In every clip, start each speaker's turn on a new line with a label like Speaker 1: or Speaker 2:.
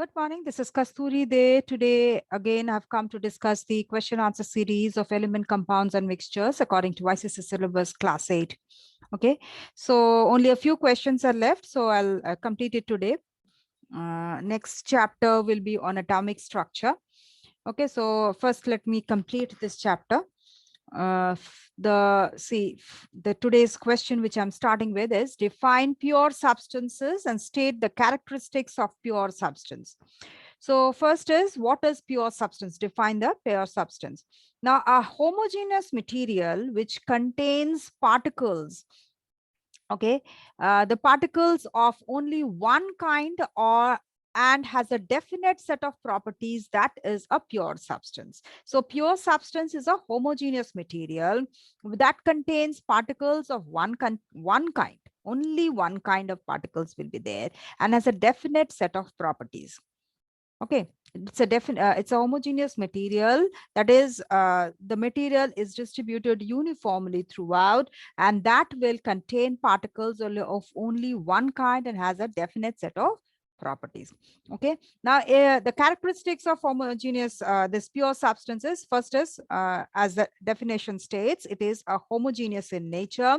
Speaker 1: Good morning. This is Kasturi Day. Today, again, I've come to discuss the question answer series of element compounds and mixtures according to ICSE syllabus class 8. Okay, so only a few questions are left, so I'll complete it today. Next chapter will be on atomic structure. Okay, so first let me complete this chapter. The today's question which I'm starting with is define pure substances and state the characteristics of pure substance. So first is, what is pure substance? Define the pure substance. Now, a homogeneous material which contains particles, okay, the particles of only one kind or and has a definite set of properties, that is a pure substance. So pure substance is a homogeneous material that contains particles of one kind. Only one kind of particles will be there and has a definite set of properties. Okay, it's a homogeneous material, that is the material is distributed uniformly throughout, and that will contain particles of only one kind and has a definite set of properties. Okay, now the characteristics of homogeneous this pure substances, first is as the definition states, it is a homogeneous in nature,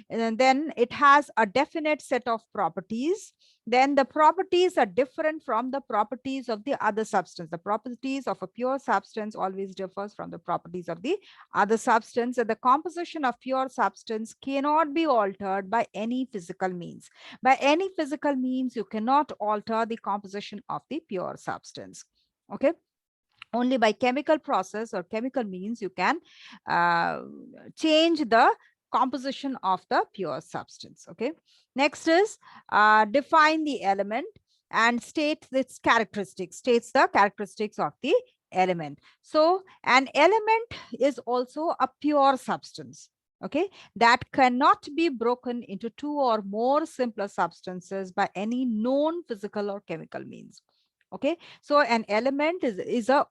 Speaker 1: and then it has a definite set of properties. Then the properties are different from the properties of the other substance. The properties of a pure substance always differs from the properties of the other substance, and the composition of pure substance cannot be altered by any physical means. By any physical means, you cannot alter the composition of the pure substance. Okay, only by chemical process or chemical means you can change the composition of the pure substance. Okay, next is define the element and state its characteristics, states the characteristics of the element. So an element is also a pure substance, okay, that cannot be broken into two or more simpler substances by any known physical or chemical means. Okay, so an element is a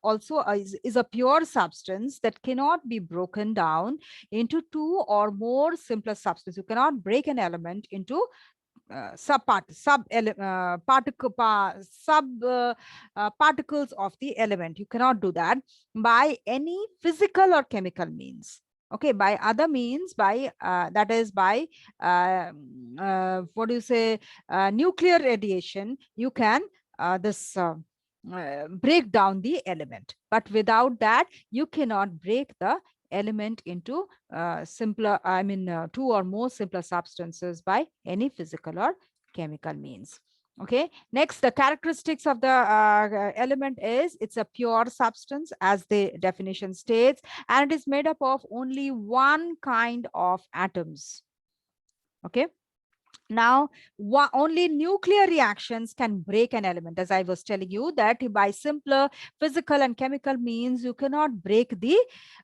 Speaker 1: pure substance that cannot be broken down into two or more simpler substances. You cannot break an element into particles of the element. You cannot do that by any physical or chemical means. Okay, by other means, by that is by what do you say, nuclear radiation, you can break down the element, but without that you cannot break the element into two or more simpler substances by any physical or chemical means. Okay, next, the characteristics of the element is it's a pure substance as the definition states, and it is made up of only one kind of atoms. Okay, now, only nuclear reactions can break an element. As I was telling you, that by simpler physical and chemical means, you cannot break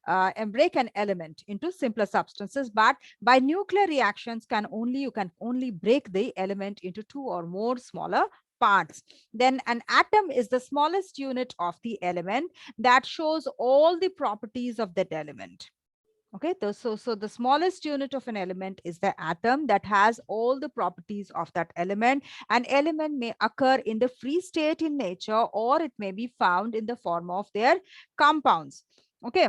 Speaker 1: an element into simpler substances. But by nuclear reactions, you can only break the element into two or more smaller parts. Then an atom is the smallest unit of the element that shows all the properties of that element. Okay, so the smallest unit of an element is the atom that has all the properties of that element. An element may occur in the free state in nature, or it may be found in the form of their compounds. Okay,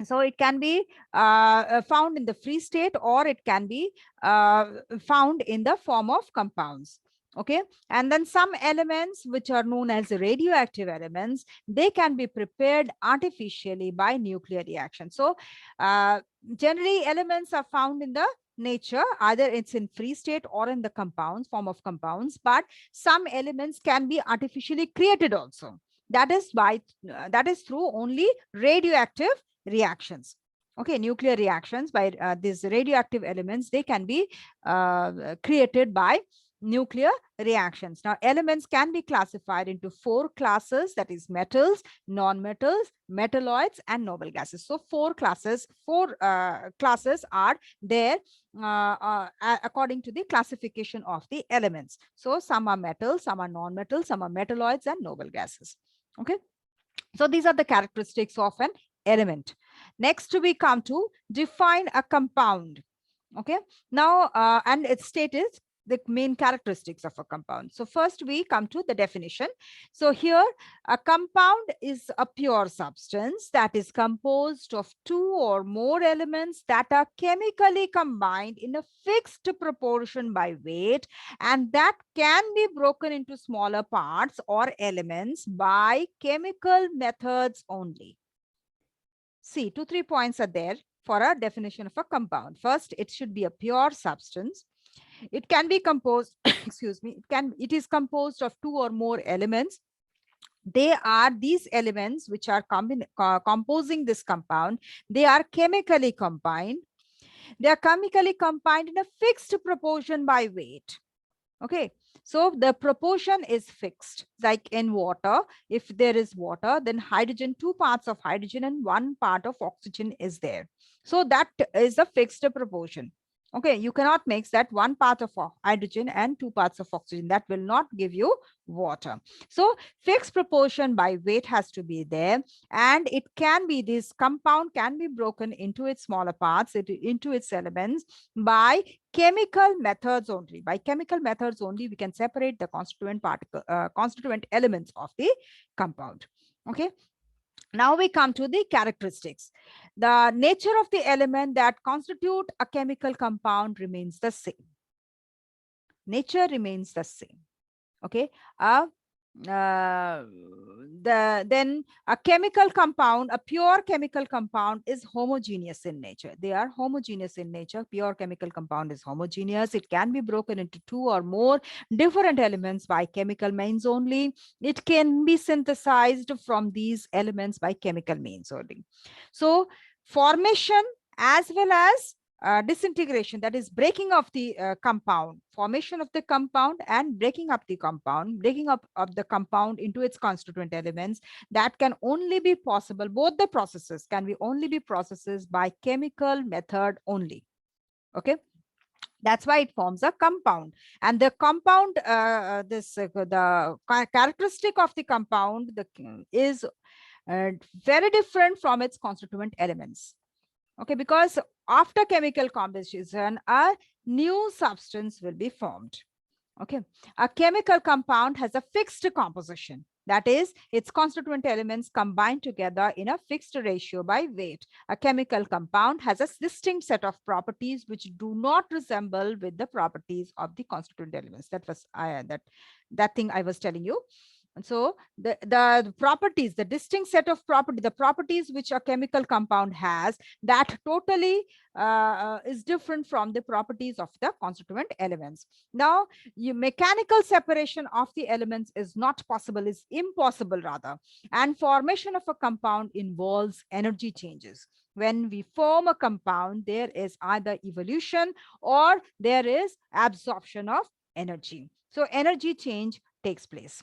Speaker 1: so it can be found in the free state, or it can be found in the form of compounds. Okay, and then some elements which are known as radioactive elements, they can be prepared artificially by nuclear reaction. So generally elements are found in the nature, either it's in free state or in the form of compounds, but some elements can be artificially created also. That is through only radioactive reactions. Okay, nuclear reactions by these radioactive elements, they can be created by nuclear reactions. Now, elements can be classified into four classes, that is metals, non-metals, metalloids, and noble gases. So four classes are there according to the classification of the elements. So some are metals, some are non-metals, some are metalloids, and noble gases. Okay, so these are the characteristics of an element. Next, we come to define a compound. Okay, now and its state is the main characteristics of a compound. So first we come to the definition. So here a compound is a pure substance that is composed of two or more elements that are chemically combined in a fixed proportion by weight, and that can be broken into smaller parts or elements by chemical methods only. See, 2-3 points are there for a definition of a compound. First, it should be a pure substance. It can be composed, excuse me, it is composed of two or more elements. They are these elements which are composing this compound. They are chemically combined. They are chemically combined in a fixed proportion by weight. Okay, so the proportion is fixed. Like in water, if there is water, then hydrogen, 2 parts of hydrogen and 1 part of oxygen is there. So that is a fixed proportion. Okay, you cannot mix that 1 part of hydrogen and 2 parts of oxygen. That will not give you water. So fixed proportion by weight has to be there, and it can be, this compound can be broken into its smaller parts, into its elements by chemical methods only. By chemical methods only, we can separate the constituent elements of the compound. Okay. Now we come to the characteristics. The nature of the element that constitute a chemical compound remains the same. Nature remains the same. Okay. Then a chemical compound, a pure chemical compound is homogeneous in nature. They are homogeneous in nature. Pure chemical compound is homogeneous. It can be broken into two or more different elements by chemical means only. It can be synthesized from these elements by chemical means only. So formation as well as disintegration, that is breaking of the compound, formation of the compound and breaking up the compound, breaking up of the compound into its constituent elements, that can only be possible, both the processes can be only be processes by chemical method only. Okay, that's why it forms a compound. And the compound, the characteristic of the compound is very different from its constituent elements. Okay, because after chemical combustion, a new substance will be formed. Okay, a chemical compound has a fixed composition. That is, its constituent elements combined together in a fixed ratio by weight. A chemical compound has a distinct set of properties which do not resemble with the properties of the constituent elements. That was that thing I was telling you. And so the properties, the distinct set of the properties which a chemical compound has, that totally is different from the properties of the constituent elements. Now, mechanical separation of the elements is not possible, is impossible rather. And formation of a compound involves energy changes. When we form a compound, there is either evolution or there is absorption of energy. So energy change takes place.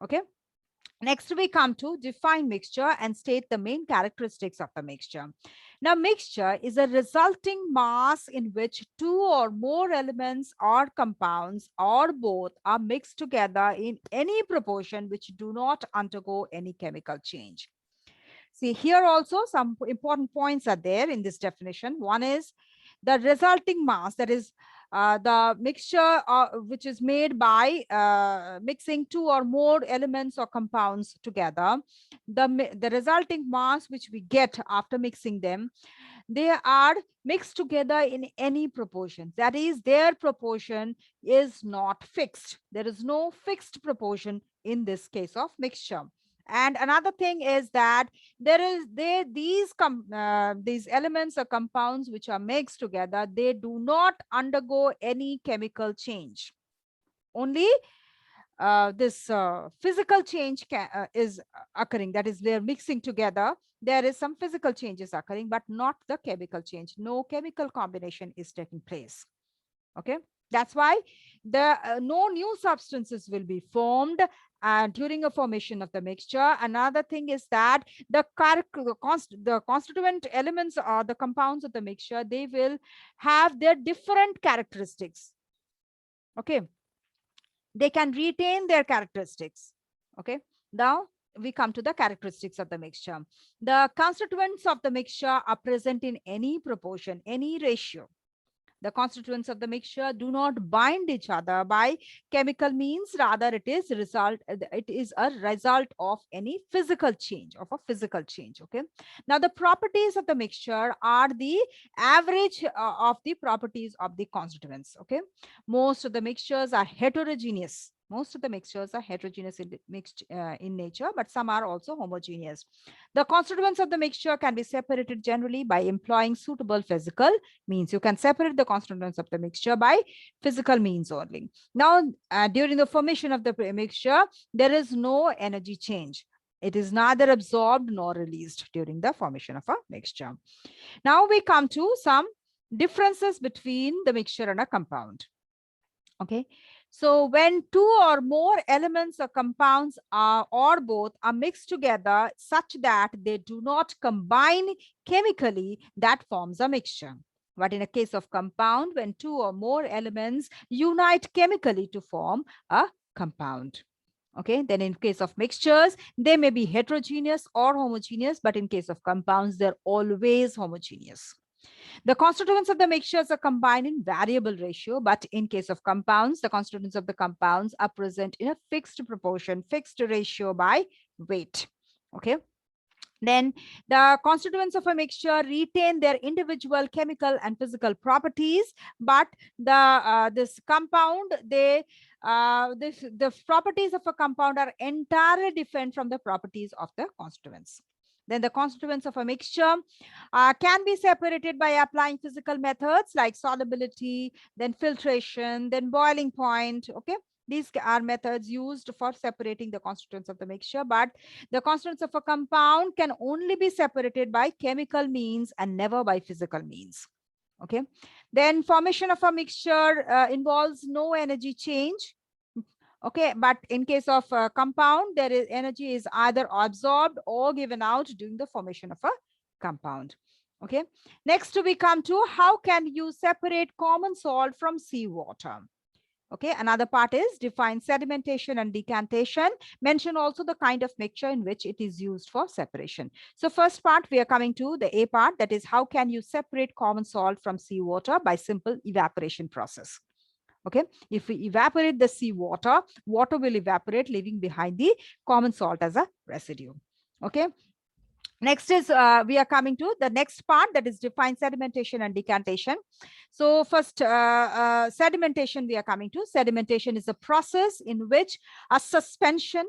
Speaker 1: Okay. Next, we come to define mixture and state the main characteristics of the mixture. Now, mixture is a resulting mass in which two or more elements or compounds or both are mixed together in any proportion which do not undergo any chemical change. See, here also some important points are there in this definition. One is the resulting mass, that is the mixture which is made by mixing two or more elements or compounds together. The resulting mass which we get after mixing them, they are mixed together in any proportion. That is, their proportion is not fixed. There is no fixed proportion in this case of mixture. And another thing is that these elements or compounds which are mixed together, they do not undergo any chemical change. Only this physical change is occurring. That is, they're mixing together. There is some physical changes occurring, but not the chemical change. No chemical combination is taking place. Okay, that's why no new substances will be formed during a formation of the mixture. Another thing is that the constituent elements or the compounds of the mixture, they will have their different characteristics. Okay, they can retain their characteristics. Okay, now we come to the characteristics of the mixture. The constituents of the mixture are present in any proportion, any ratio. The constituents of the mixture do not bind each other by chemical means. Rather, it is a result of any physical change, of a physical change. Okay. Now, the properties of the mixture are the average of the properties of the constituents. Okay. Most of the mixtures are heterogeneous. Most of the mixtures are heterogeneous in nature, but some are also homogeneous. The constituents of the mixture can be separated generally by employing suitable physical means. You can separate the constituents of the mixture by physical means only. Now, during the formation of the mixture, there is no energy change. It is neither absorbed nor released during the formation of a mixture. Now we come to some differences between the mixture and a compound. Okay. So when two or more elements or compounds are, or both are mixed together such that they do not combine chemically, that forms a mixture. But in a case of compound, when two or more elements unite chemically to form a compound. Okay, then in case of mixtures, they may be heterogeneous or homogeneous, but in case of compounds, they're always homogeneous. The constituents of the mixtures are combined in variable ratio, but in case of compounds, the constituents of the compounds are present in a fixed proportion, fixed ratio by weight. Okay. Then the constituents of a mixture retain their individual chemical and physical properties, but this compound, the properties of a compound are entirely different from the properties of the constituents. Then the constituents of a mixture can be separated by applying physical methods like solubility, then filtration, then boiling point. Okay. These are methods used for separating the constituents of the mixture, but the constituents of a compound can only be separated by chemical means and never by physical means. Okay. Then formation of a mixture involves no energy change. Okay, but in case of a compound, there is energy is either absorbed or given out during the formation of a compound. Okay. Next, we come to how can you separate common salt from seawater? Okay, another part is define sedimentation and decantation. Mention also the kind of mixture in which it is used for separation. So first part, we are coming to the A part, that is how can you separate common salt from seawater by simple evaporation process. Okay, if we evaporate the seawater, water will evaporate, leaving behind the common salt as a residue. Okay. Next is we are coming to the next part, that is define sedimentation and decantation. So first sedimentation we are coming to. Sedimentation is a process in which a suspension,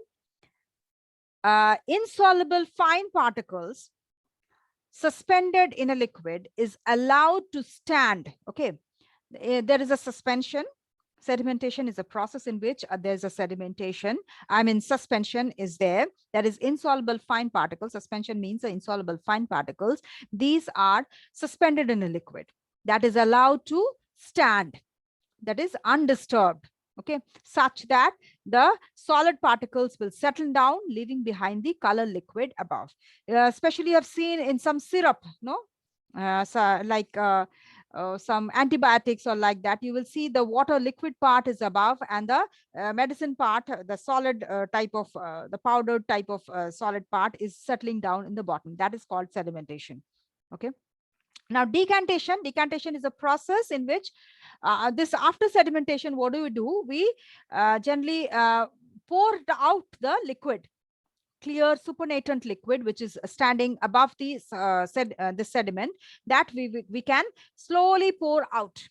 Speaker 1: insoluble fine particles suspended in a liquid is allowed to stand. Okay, there is a suspension. Sedimentation is a process in which there's a sedimentation. Suspension is there. That is insoluble fine particles. Suspension means the insoluble fine particles. These are suspended in a liquid that is allowed to stand, that is undisturbed. Okay, such that the solid particles will settle down, leaving behind the color liquid above. Especially I've seen in some syrup, no? Some antibiotics or like that, you will see the water liquid part is above and the medicine part, the solid type of the powdered type of solid part is settling down in the bottom. That is called sedimentation. Okay. Now decantation is a process in which this after sedimentation, what do? We generally pour out the liquid, clear supernatant liquid which is standing above the sediment, that we can slowly pour out.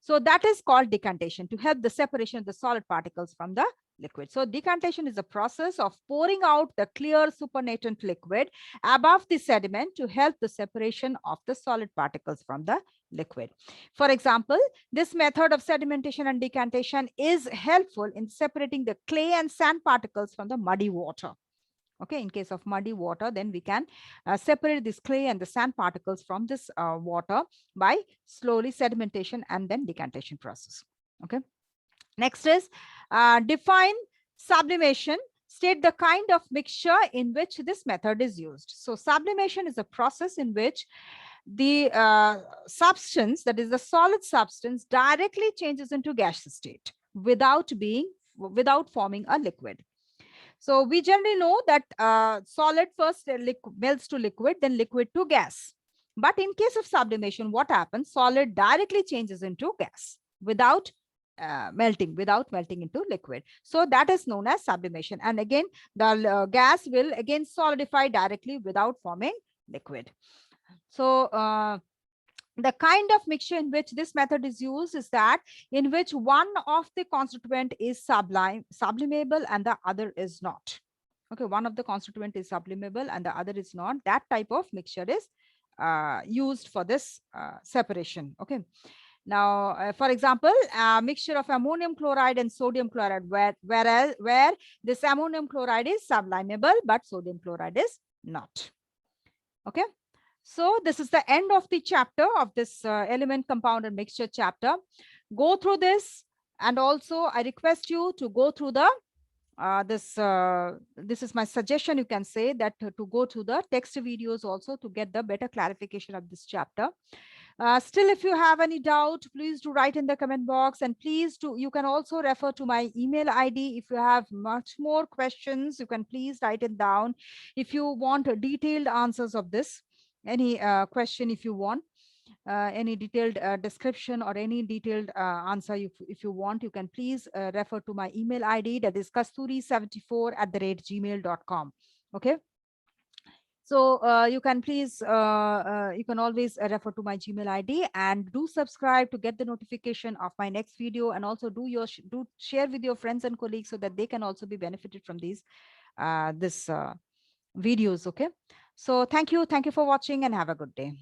Speaker 1: So that is called decantation, to help the separation of the solid particles from the liquid. So decantation is a process of pouring out the clear supernatant liquid above the sediment to help the separation of the solid particles from the liquid. For example, this method of sedimentation and decantation is helpful in separating the clay and sand particles from the muddy water. Okay, in case of muddy water, then we can separate this clay and the sand particles from this water by slowly sedimentation and then decantation process. Okay. Next is define sublimation. State the kind of mixture in which this method is used. So sublimation is a process in which the substance, that is the solid substance, directly changes into gaseous state without forming a liquid. So we generally know that solid first melts to liquid, then liquid to gas. But in case of sublimation, what happens? Solid directly changes into gas without without melting into liquid. So that is known as sublimation. And again, the gas will again solidify directly without forming liquid. So the kind of mixture in which this method is used is that in which one of the constituent is sublimable and the other is not. Okay, one of the constituent is sublimable and the other is not. That type of mixture is used for this separation. Okay. Now, for example, a mixture of ammonium chloride and sodium chloride, where this ammonium chloride is sublimable, but sodium chloride is not. Okay. So this is the end of the chapter of this element, compound, and mixture chapter. Go through this, and also I request you to go through the this is my suggestion. You can say that to go through the text videos also to get the better clarification of this chapter. Still, if you have any doubt, please do write in the comment box, and please do, you can also refer to my email ID. If you have much more questions, you can please write it down. If you want detailed answers of this, any question, if you want any detailed description or any detailed answer, if you want, you can please refer to my email ID, that is kasturi74@gmail.com. Okay. So you can please, you can always refer to my Gmail ID, and do subscribe to get the notification of my next video, and also do share with your friends and colleagues so that they can also be benefited from these videos. Okay. So thank you for watching, and have a good day.